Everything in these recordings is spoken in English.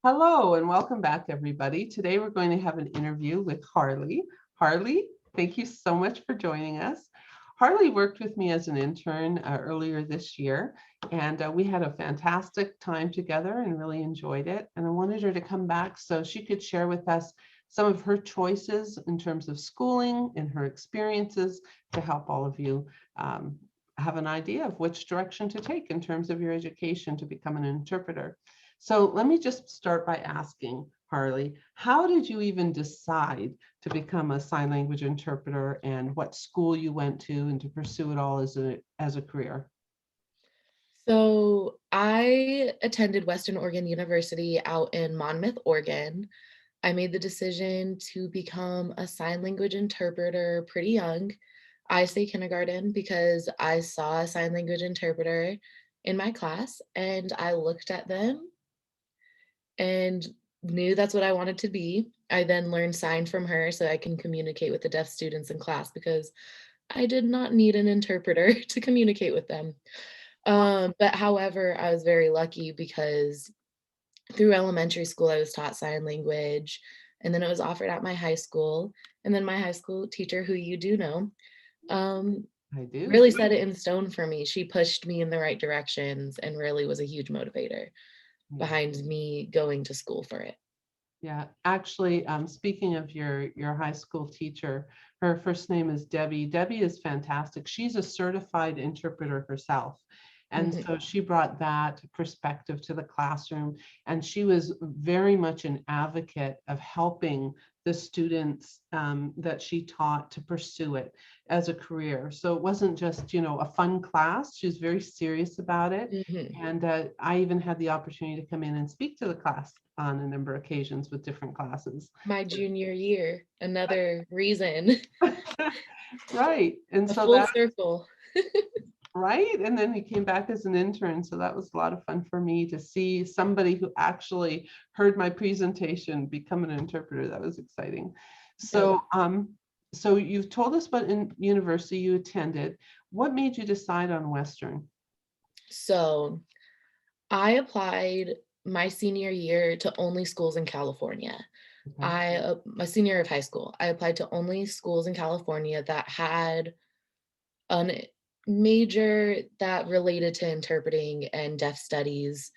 Hello and welcome back, everybody. Today we're going to have an interview with Harlee. Harlee, thank you so much for joining us. Harlee worked with me as an intern earlier this year, and we had a fantastic time together and really enjoyed it. And I wanted her to come back so she could share with us some of her choices in terms of schooling and her experiences to help all of you have an idea of which direction to take in terms of your education to become an interpreter. So let me just start by asking, Harlee, how did you even decide to become a sign language interpreter and what school you went to and to pursue it all as a career? So I attended Western Oregon University out in Monmouth, Oregon. I made the decision to become a sign language interpreter pretty young. I say kindergarten because I saw a sign language interpreter in my class and I looked at them and knew that's what I wanted to be. I then learned sign from her so I can communicate with the deaf students in class because I did not need an interpreter to communicate with them. But however, I was very lucky because through elementary school, I was taught sign language, and then it was offered at my high school. And then my high school teacher, who you do know, um, I do. really set it in stone for me. She pushed me in the right directions and really was a huge motivator Yeah. behind me going to school for it. Yeah, actually, speaking of your high school teacher, her first name is Debbie. Debbie is fantastic. She's a certified interpreter herself. And Mhm. so she brought that perspective to the classroom. And she was very much an advocate of helping the students that she taught to pursue it as a career. So it wasn't just, a fun class. She was very serious about it. Mhm. And I even had the opportunity to come in and speak to the class on a number of occasions with different classes. My junior year, another reason, Right. And a so full that, circle. right. And then he came back as an intern. So that was a lot of fun for me to see somebody who actually heard my presentation become an interpreter. That was exciting. Yep. So you've told us what university you attended. What made you decide on Western? So I applied my senior year to only schools in California. Okay. My senior year of high school, I applied to only schools in California that had a major that related to interpreting and deaf studies.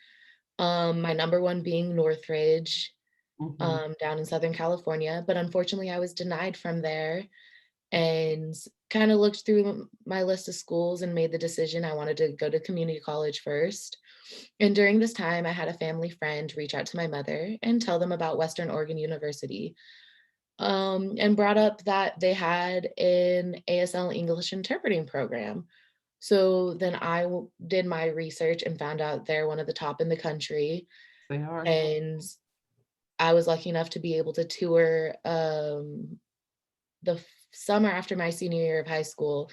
My number one being Northridge, Mhm. down in Southern California, but unfortunately I was denied from there and kind of looked through my list of schools and made the decision I wanted to go to community college first. And during this time, I had a family friend reach out to my mother and tell them about Western Oregon University, and brought up that they had an ASL English interpreting program. So then did my research and found out they're one of the top in the country. They are. And I was lucky enough to be able to tour summer after my senior year of high school.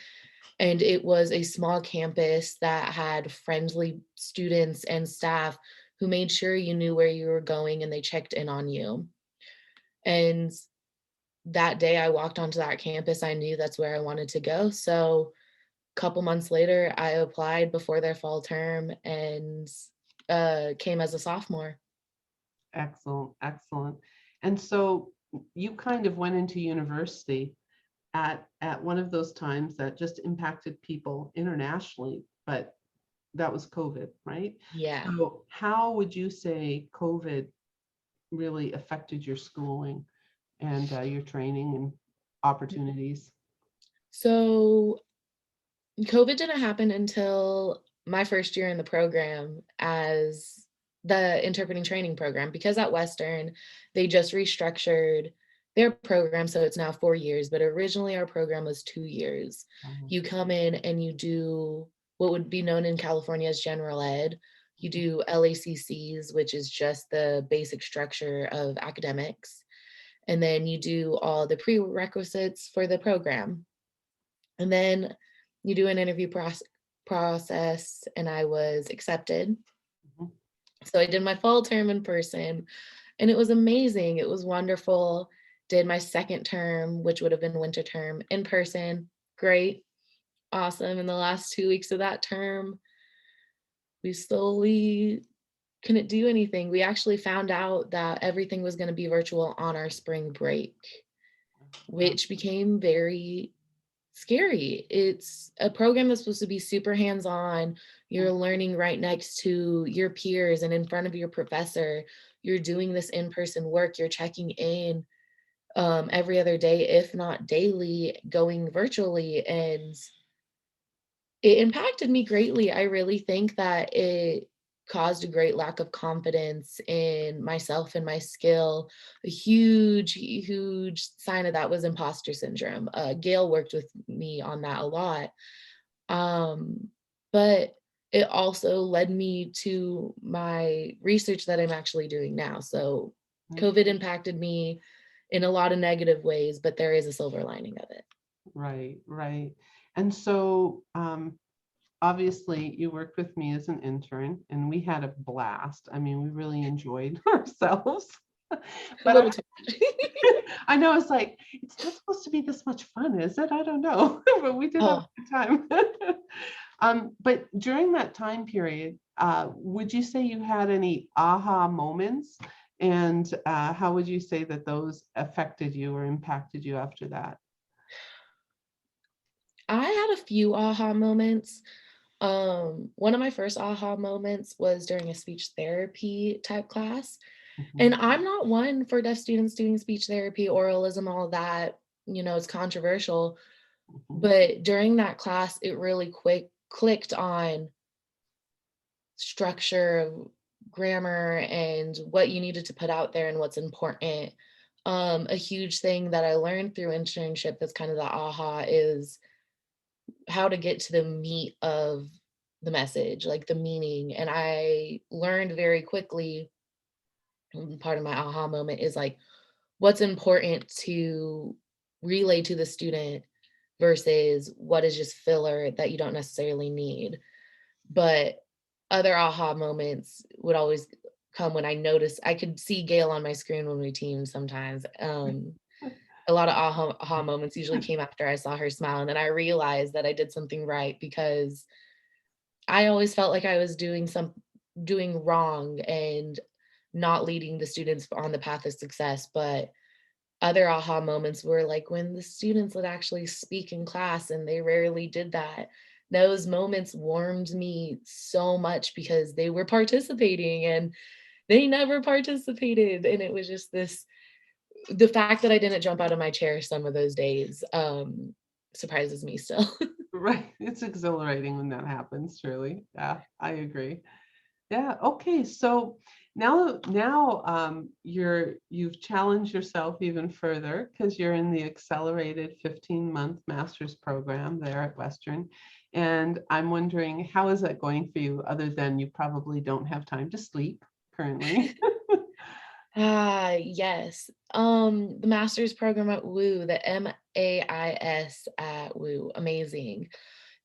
And it was a small campus that had friendly students and staff who made sure you knew where you were going and they checked in on you. And that day I walked onto that campus, I knew that's where I wanted to go. So a couple months later, I applied before their fall term and came as a sophomore. Excellent. Excellent. And so you kind of went into university at one of those times that just impacted people internationally, but that was COVID, right? Yeah. So how would you say COVID really affected your schooling and your training and opportunities? So COVID didn't happen until my first year in the program as the interpreting training program because at Western, they just restructured their program. So it's now 4 years, but originally our program was 2 years. Um, You come in and you do what would be known in California as general ed. You do LACCs, which is just the basic structure of academics. And then you do all the prerequisites for the program. And then you do an process, and I was accepted. mhm. So I did my fall term in person, and it was amazing. It was wonderful. Did my second term, which would have been winter term, in person. Great, awesome. In the last 2 weeks of that term, we slowly couldn't do anything. We actually found out that everything was going to be virtual on our spring break, which became very scary. It's a program that's supposed to be super hands-on. You're learning right next to your peers and in front of your professor. You're doing this in-person work. You're checking in every other day, if not daily, going virtually. And it impacted me greatly. I really think that it caused a great lack of confidence in myself and my skill. A huge sign of that was imposter syndrome. Gail worked with me on that a lot. But it also led me to my research that I'm actually doing now. So COVID impacted me in a lot of negative ways, but there is a silver lining of it. Right, right. And so obviously you worked with me as an intern and we had a blast. I mean, we really enjoyed ourselves. A But little too much. I know it's like, it's not supposed to be this much fun, is it? I don't know, but we did have a good time. But during that time period, would you say you had any aha moments? And how would you say that those affected you or impacted you after that? I had a few aha moments. One of my first aha moments was during a speech therapy type class. And Mhm, I'm not one for deaf students doing speech therapy, oralism, all that, it's controversial. mhm, But during that class, it really clicked on structure, grammar, and what you needed to put out there and what's important. A huge thing that I learned through internship that's kind of the aha is how to get to the meat of the message, like the meaning. And I learned very quickly, part of my aha moment is like what's important to relay to the student versus what is just filler that you don't necessarily need. But other aha moments would always come when I noticed I could see Gail on my screen when we teamed sometimes. A lot of aha moments usually came after I saw her smile, and then I realized that I did something right because I always felt like I was doing wrong and not leading the students on the path of success. But other aha moments were like when the students would actually speak in class, and they rarely did that. Those moments warmed me so much because they were participating and they never participated. And it was just the fact that I didn't jump out of my chair some of those days surprises me still. right. It's exhilarating when that happens, truly. Yeah, I agree. Yeah, okay. So now you've challenged yourself even further because you're in the accelerated 15-month master's program there at Western. And I'm wondering, how is that going for you other than you probably don't have time to sleep currently? Yes. The master's program at WU, the MAIS at WU, amazing.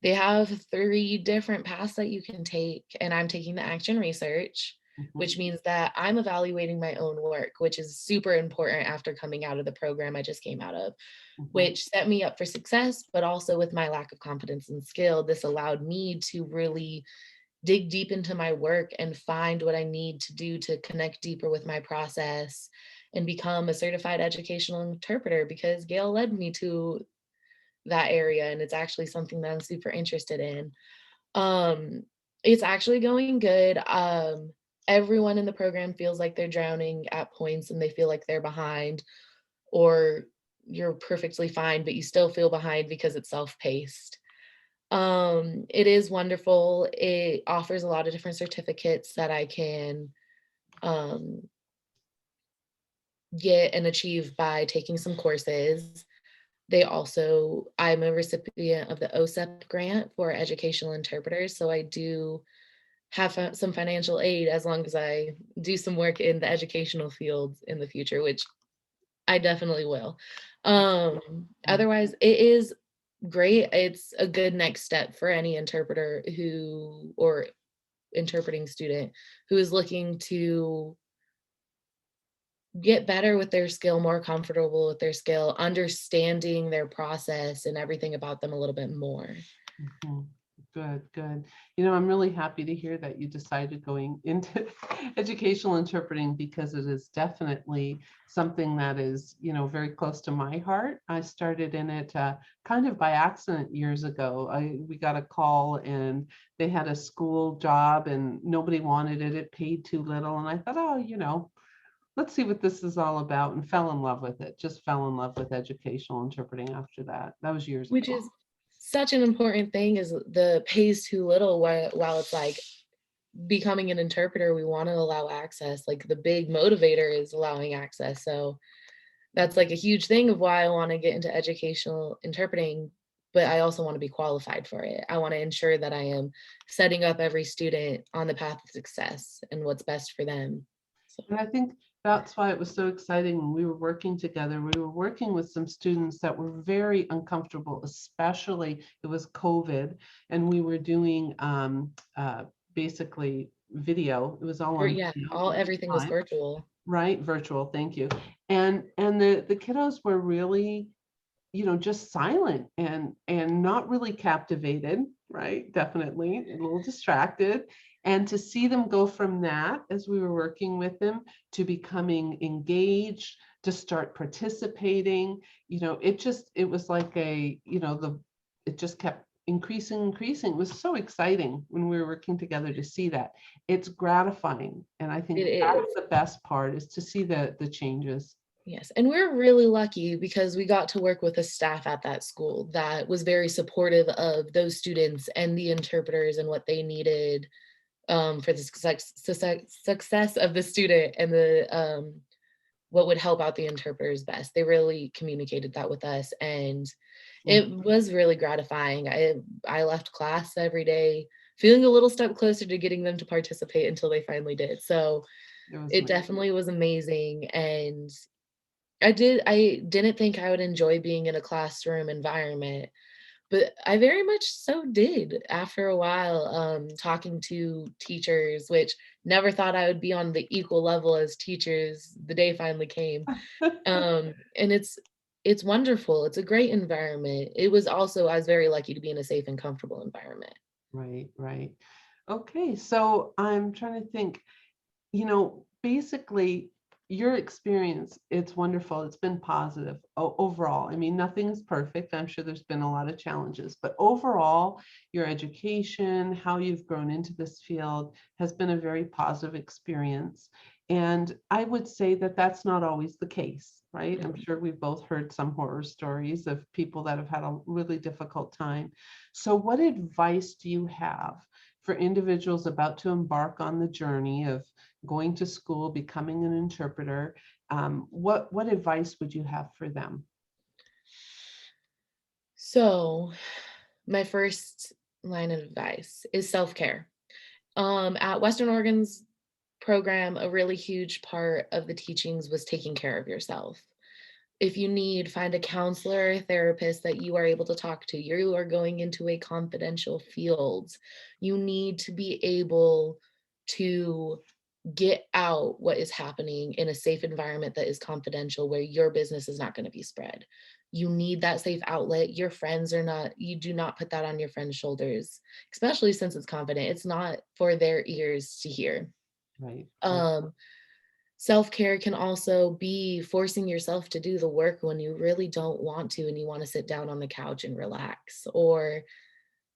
They have 3 different paths that you can take, and I'm taking the action research, which Mhm, means that I'm evaluating my own work, which is super important after coming out of the program I just came out of, mhm, which set me up for success, but also with my lack of confidence and skill, this allowed me to really dig deep into my work and find what I need to do to connect deeper with my process and become a certified educational interpreter because Gail led me to that area and it's actually something that I'm super interested in. Um, it's actually going good. Everyone in the program feels like they're drowning at points and they feel like they're behind, or you're perfectly fine, but you still feel behind because it's self-paced. It is wonderful. It offers a lot of different certificates that I can um, get and achieve by taking some courses. I'm a recipient of the OSEP grant for educational interpreters. So I do have some financial aid as long as I do some work in the educational field in the future, which I definitely will. mhm. Otherwise, it is great. It's a good next step for any interpreter or interpreting student who is looking to get better with their skill, more comfortable with their skill, understanding their process and everything about them a little bit more. Mhm. Good, good. You know, I'm really happy to hear that you decided going into educational interpreting because it is definitely something that is, you know, very close to my heart. I started in it kind of by accident years ago. We got a call and they had a school job and nobody wanted it. It paid too little. And I thought, oh, you know, let's see what this is all about, and fell in love with it. Just fell in love with educational interpreting after that. That was years Which ago. is such an important thing, is the pays too little, while it's like becoming an interpreter, we want to allow access. Like the big motivator is allowing access. So that's like a huge thing of why I want to get into educational interpreting, but I also want to be qualified for it. I want to ensure that I am setting up every student on the path of success and what's best for them. So And I think that's why it was so exciting when we were working together. We were working with some students that were very uncomfortable, especially it was COVID, and we were doing basically video. It was all on yeah, video all at the everything was time. virtual. Right, virtual, thank you. And the kiddos were really, you know, just silent and not really captivated, right? Definitely a little distracted. And to see them go from that as we were working with them to becoming engaged, to start participating, you know, it was like a, you know, it just kept increasing. It was so exciting when we were working together to see that. It's gratifying. And I think It is. that's the best part, is to see the changes. Yes, and we're really lucky because we got to work with a staff at that school that was very supportive of those students and the interpreters and what they needed, for the success of the student, and the what would help out the interpreters best. They really communicated that with us, and it Mhm. was really gratifying. I left class every day feeling a little step closer to getting them to participate until they finally did. So It was it amazing. definitely was amazing, and I didn't think I would enjoy being in a classroom environment, but I very much so did after a while, talking to teachers, which never thought I would be on the equal level as teachers. The day finally came. And it's wonderful. It's a great environment. It was also, I was very lucky to be in a safe and comfortable environment. Right, right. Okay, so I'm trying to think, you know, basically your experience, it's wonderful. It's been positive overall. I mean, nothing is perfect. I'm sure there's been a lot of challenges, but overall, your education, how you've grown into this field has been a very positive experience. And I would say that that's not always the case, right? I'm Mhm. sure we've both heard some horror stories of people that have had a really difficult time. So, what advice do you have for individuals about to embark on the journey of going to school, becoming an interpreter? What advice would you have for them? So, my first line of advice is self-care. At Western Oregon's program, a really huge part of the teachings was taking care of yourself. If you need, find a counselor or therapist that you are able to talk to. You are going into a confidential field. You need to be able to get out what is happening in a safe environment that is confidential, where your business is not going to be spread. You need that safe outlet. Your friends are not, you do not put that on your friends' shoulders, especially since it's confident. It's not for their ears to hear. Right, right. Um, Self-care can also be forcing yourself to do the work when you really don't want to and you want to sit down on the couch and relax, or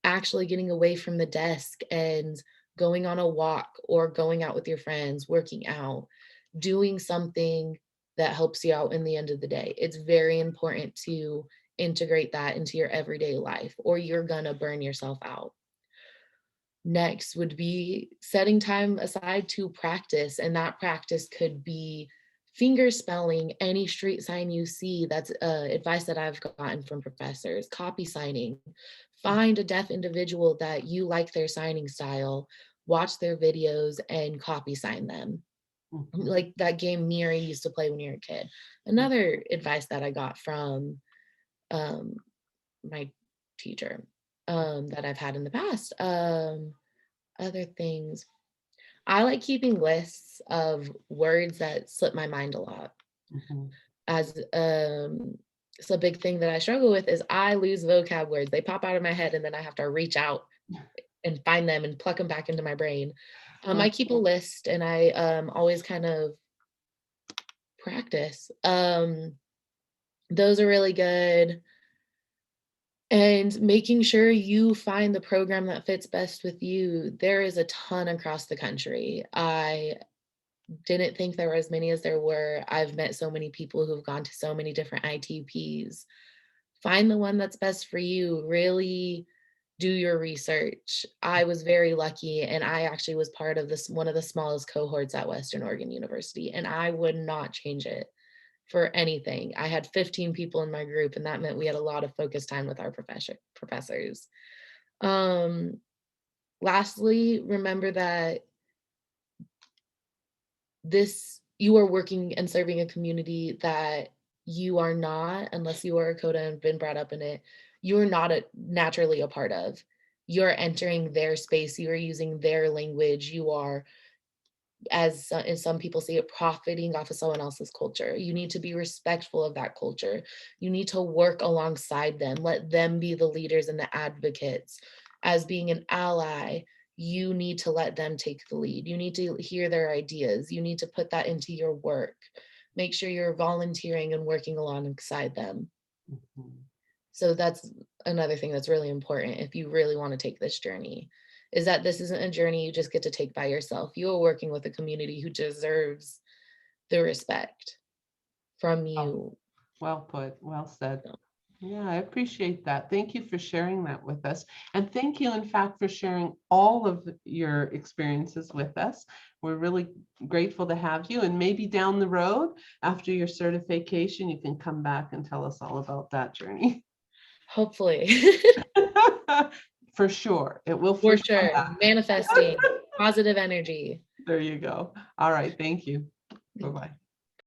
actually getting away from the desk and going on a walk or going out with your friends, working out, doing something that helps you out in the end of the day. It's very important to integrate that into your everyday life, or you're gonna burn yourself out. Next would be setting time aside to practice, and that practice could be finger spelling any street sign you see. That's advice that I've gotten from professors. Copy signing. Find a deaf individual that you like their signing style, watch their videos, and copy sign them. Mhm. Like that game Mirror you used to play when you were a kid. Another advice that I got from um, my teacher, that I've had in the past. Other things. I like keeping lists of words that slip my mind a lot. Mhm. As it's a big thing that I struggle with is I lose vocab words. They pop out of my head and then I have to reach out and find them and pluck them back into my brain. I Well, keep a list and I always kind of practice. Those are really good. And making sure you find the program that fits best with you. There is a ton across the country. I didn't think there were as many as there were. I've met so many people who've gone to so many different ITPs. Find the one that's best for you. Really do your research. I was very lucky, and I actually was part of this one of the smallest cohorts at Western Oregon University, and I would not change it for anything. I had 15 people in my group, and that meant we had a lot of focus time with our professors. Um, Lastly, remember that you are working and serving a community that you are not, unless you are a coda and been brought up in it, you are not naturally a part of. You're entering their space, you are using their language, you are, as some people say it, profiting off of someone else's culture. You need to be respectful of that culture. You need to work alongside them, let them be the leaders and the advocates. As being an ally, you need to let them take the lead. You need to hear their ideas. You need to put that into your work. Make sure you're volunteering and working alongside them. mhm. So that's another thing that's really important if you really want to take this journey, is that this isn't a journey you just get to take by yourself. You are working with a community who deserves the respect from Oh, you. well put, well said. So, Yeah, I appreciate that. Thank you for sharing that with us. And thank you, in fact, for sharing all of your experiences with us. We're really grateful to have you. And maybe down the road, after your certification, you can come back and tell us all about that journey. hopefully. For sure. It will for For sure sure. happen. Manifesting positive energy. There you go. All right. Thank you. Thank Bye-bye.